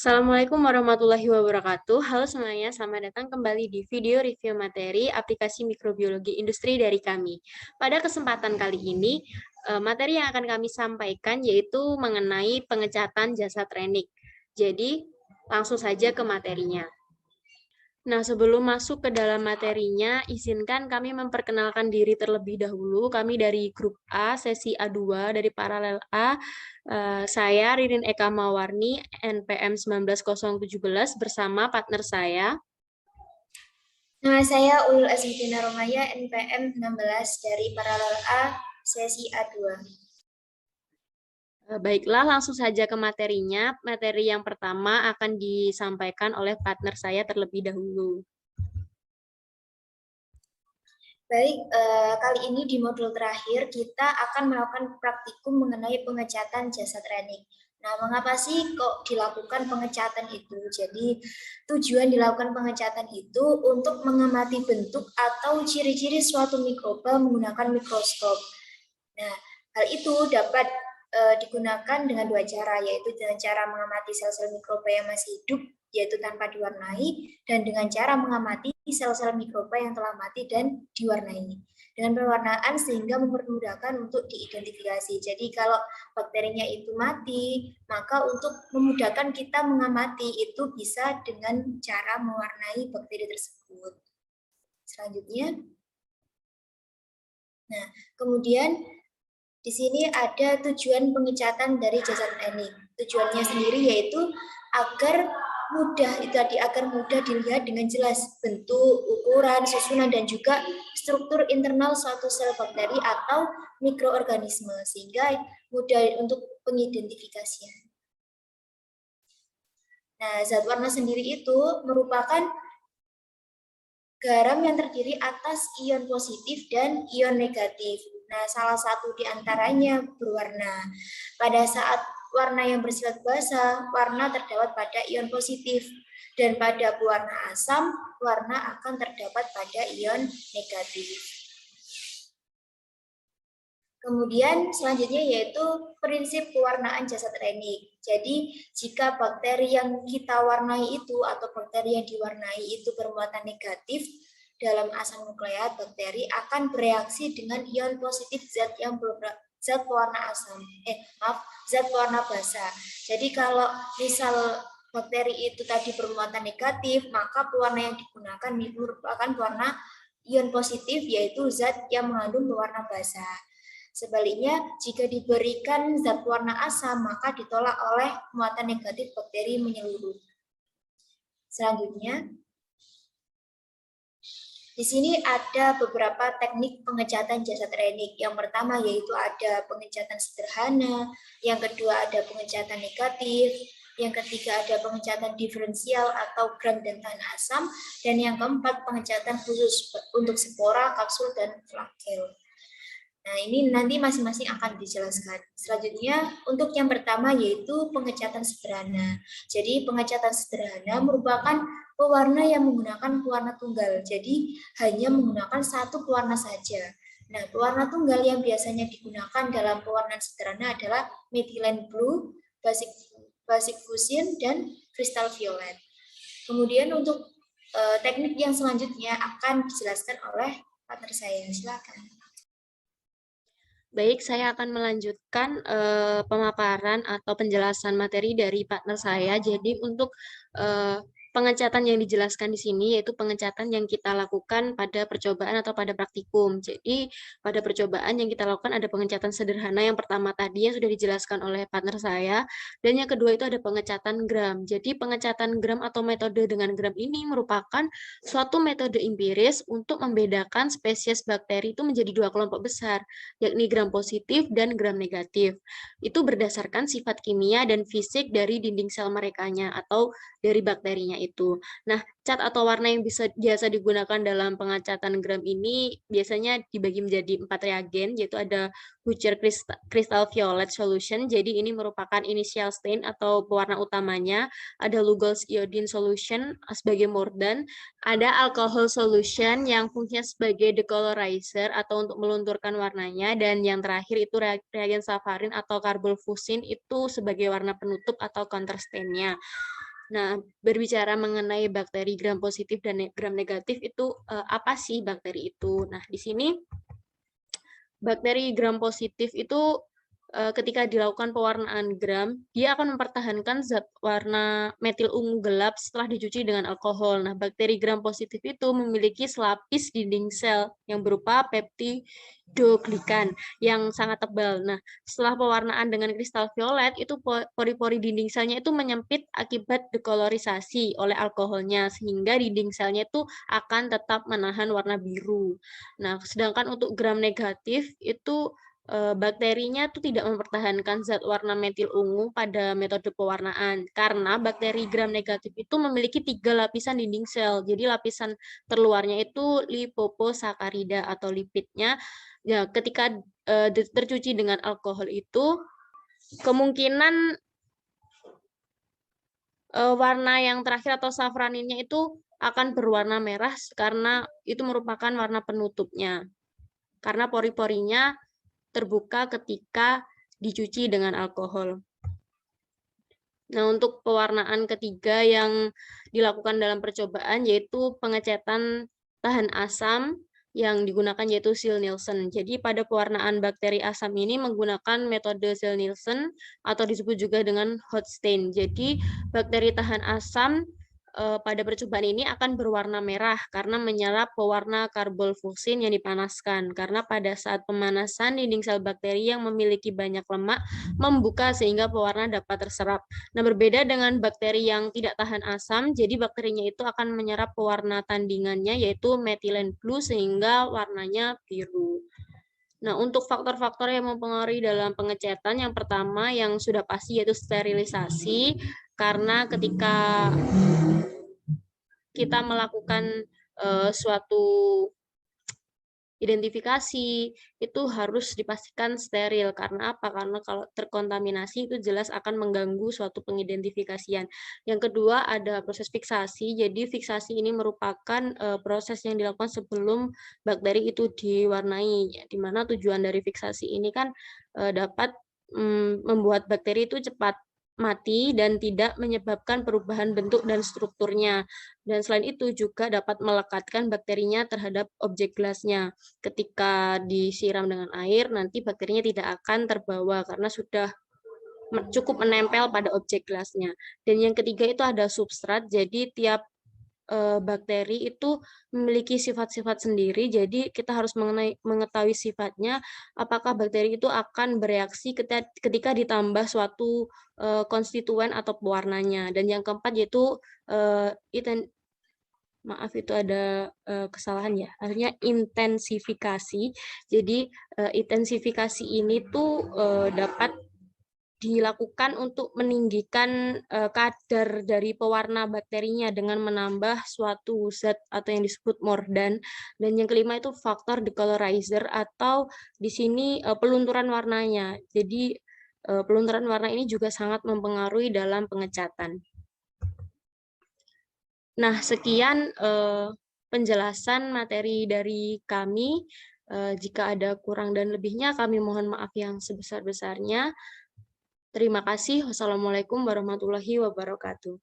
Assalamualaikum warahmatullahi wabarakatuh. Halo semuanya, selamat datang kembali di video review materi aplikasi mikrobiologi industri dari kami. Pada kesempatan kali ini, materi yang akan kami sampaikan yaitu mengenai pengecatan jasa training. Jadi, langsung saja ke materinya. Nah, sebelum masuk ke dalam materinya, izinkan kami memperkenalkan diri terlebih dahulu. Kami dari grup A, sesi A2 dari paralel A. Saya Ririn Eka Mawarni, NPM 19017 bersama partner saya. Nama saya Ulul Azmitina Romaya, NPM 16 dari paralel A, sesi A2. Baiklah, langsung saja ke materinya. Materi yang pertama akan disampaikan oleh partner saya terlebih dahulu. Baik, kali ini di modul terakhir kita akan melakukan praktikum mengenai pengecatan jasa training. Nah, mengapa sih kok dilakukan pengecatan itu? Jadi, tujuan dilakukan pengecatan itu untuk mengamati bentuk atau ciri-ciri suatu mikroba menggunakan mikroskop. Nah, hal itu dapat digunakan dengan dua cara, yaitu dengan cara mengamati sel-sel mikroba yang masih hidup, yaitu tanpa diwarnai, dan dengan cara mengamati sel-sel mikroba yang telah mati dan diwarnai. Dengan pewarnaan sehingga mempermudahkan untuk diidentifikasi. Jadi kalau bakterinya itu mati, maka untuk memudahkan kita mengamati itu bisa dengan cara mewarnai bakteri tersebut. Selanjutnya, nah kemudian di sini ada tujuan pengecatan dari jasa training. Tujuannya sendiri yaitu agar mudah dilihat dengan jelas bentuk, ukuran, susunan dan juga struktur internal suatu sel bakteri atau mikroorganisme sehingga mudah untuk pengidentifikasian. Nah, zat warna sendiri itu merupakan garam yang terdiri atas ion positif dan ion negatif. Nah, salah satu di antaranya berwarna. Pada saat warna yang bersifat basa, warna terdapat pada ion positif. Dan pada pewarna asam, warna akan terdapat pada ion negatif. Kemudian selanjutnya yaitu prinsip pewarnaan jasa training. Jadi jika bakteri yang kita warnai itu atau bakteri yang diwarnai itu bermuatan negatif dalam asam nukleat, bakteri akan bereaksi dengan ion positif zat pewarna asam. Zat pewarna basa. Jadi kalau misal bakteri itu tadi bermuatan negatif, maka pewarna yang digunakan merupakan pewarna ion positif yaitu zat yang mengandung pewarna basa. Sebaliknya, jika diberikan zat warna asam, maka ditolak oleh muatan negatif bakteri menyeluruh. Selanjutnya, di sini ada beberapa teknik pengecatan jasa training. Yang pertama yaitu ada pengecatan sederhana, yang kedua ada pengecatan negatif, yang ketiga ada pengecatan diferensial atau gram dan tahan asam, dan yang keempat pengecatan khusus untuk spora, kapsul, dan flagel. Nah, ini nanti masing-masing akan dijelaskan. Selanjutnya, untuk yang pertama yaitu pengecatan sederhana. Jadi, pengecatan sederhana merupakan pewarna yang menggunakan pewarna tunggal. Jadi, hanya menggunakan satu pewarna saja. Nah, pewarna tunggal yang biasanya digunakan dalam pewarnaan sederhana adalah methylene blue, basic fuchsin, dan kristal violet. Kemudian untuk teknik yang selanjutnya akan dijelaskan oleh partner saya. Silakan. Baik, saya akan melanjutkan pemaparan atau penjelasan materi dari partner saya. Jadi untuk pengecatan yang dijelaskan di sini yaitu pengecatan yang kita lakukan pada percobaan atau pada praktikum. Jadi pada percobaan yang kita lakukan ada pengecatan sederhana yang pertama tadi yang sudah dijelaskan oleh partner saya, dan yang kedua itu ada pengecatan gram. Jadi pengecatan gram atau metode dengan gram ini merupakan suatu metode empiris untuk membedakan spesies bakteri itu menjadi dua kelompok besar, yakni gram positif dan gram negatif. Itu berdasarkan sifat kimia dan fisik dari dinding sel merekanya atau dari bakterinya itu. Nah, cat atau warna yang biasa digunakan dalam pengecatan gram ini biasanya dibagi menjadi 4 reagen, yaitu ada Hoocher Crystal Violet Solution, jadi ini merupakan initial stain atau pewarna utamanya, ada Lugol's Iodine Solution sebagai mordant, ada alcohol solution yang fungsinya sebagai decolorizer atau untuk melunturkan warnanya, dan yang terakhir itu reagen saffarin atau carbol fusin itu sebagai warna penutup atau counter stain-nya. Nah, berbicara mengenai bakteri gram positif dan gram negatif itu apa sih bakteri itu? Nah, di sini bakteri gram positif itu ketika dilakukan pewarnaan gram, dia akan mempertahankan zat warna metil ungu gelap setelah dicuci dengan alkohol. Nah, bakteri gram positif itu memiliki selapis dinding sel yang berupa peptidoglikan yang sangat tebal. Nah, setelah pewarnaan dengan kristal violet, itu pori-pori dinding selnya itu menyempit akibat dekolorisasi oleh alkoholnya, sehingga dinding selnya itu akan tetap menahan warna biru. Nah, sedangkan untuk gram negatif itu bakterinya tuh tidak mempertahankan zat warna metil ungu pada metode pewarnaan karena bakteri gram negatif itu memiliki 3 lapisan dinding sel. Jadi lapisan terluarnya itu lipoposakarida atau lipidnya. Ya, ketika tercuci dengan alkohol itu kemungkinan warna yang terakhir atau safraninnya itu akan berwarna merah karena itu merupakan warna penutupnya. Karena pori-porinya terbuka ketika dicuci dengan alkohol. Nah, untuk pewarnaan ketiga yang dilakukan dalam percobaan yaitu pengecetan tahan asam yang digunakan yaitu Ziehl-Neelsen. Jadi pada pewarnaan bakteri asam ini menggunakan metode Ziehl-Neelsen atau disebut juga dengan hot stain. Jadi bakteri tahan asam pada percobaan ini akan berwarna merah karena menyerap pewarna karbonfluksin yang dipanaskan. Karena pada saat pemanasan dinding sel bakteri yang memiliki banyak lemak membuka sehingga pewarna dapat terserap. Nah, berbeda dengan bakteri yang tidak tahan asam, jadi bakterinya itu akan menyerap pewarna tandingannya yaitu methylene blue sehingga warnanya biru. Nah, untuk faktor-faktor yang mempengaruhi dalam pengecetan, yang pertama yang sudah pasti yaitu sterilisasi, karena ketika kita melakukan suatu identifikasi itu harus dipastikan steril. Karena apa? Karena kalau terkontaminasi itu jelas akan mengganggu suatu pengidentifikasian. Yang kedua ada proses fiksasi. Jadi fiksasi ini merupakan proses yang dilakukan sebelum bakteri itu diwarnai. Di mana tujuan dari fiksasi ini kan dapat membuat bakteri itu cepat mati dan tidak menyebabkan perubahan bentuk dan strukturnya. Dan selain itu juga dapat melekatkan bakterinya terhadap objek gelasnya. Ketika disiram dengan air, nanti bakterinya tidak akan terbawa karena sudah cukup menempel pada objek gelasnya. Dan yang ketiga itu ada substrat, jadi tiap bakteri itu memiliki sifat-sifat sendiri, jadi kita harus mengetahui sifatnya, apakah bakteri itu akan bereaksi ketika ditambah suatu konstituen atau pewarnanya. Dan yang keempat yaitu maaf itu ada kesalahan ya, artinya intensifikasi. Jadi intensifikasi ini tuh dapat dilakukan untuk meninggikan kadar dari pewarna bakterinya dengan menambah suatu zat atau yang disebut mordan. Dan yang kelima itu faktor decolorizer atau di sini pelunturan warnanya. Jadi pelunturan warna ini juga sangat mempengaruhi dalam pengecatan. Nah, sekian penjelasan materi dari kami. Jika ada kurang dan lebihnya, kami mohon maaf yang sebesar-besarnya. Terima kasih. Wassalamualaikum warahmatullahi wabarakatuh.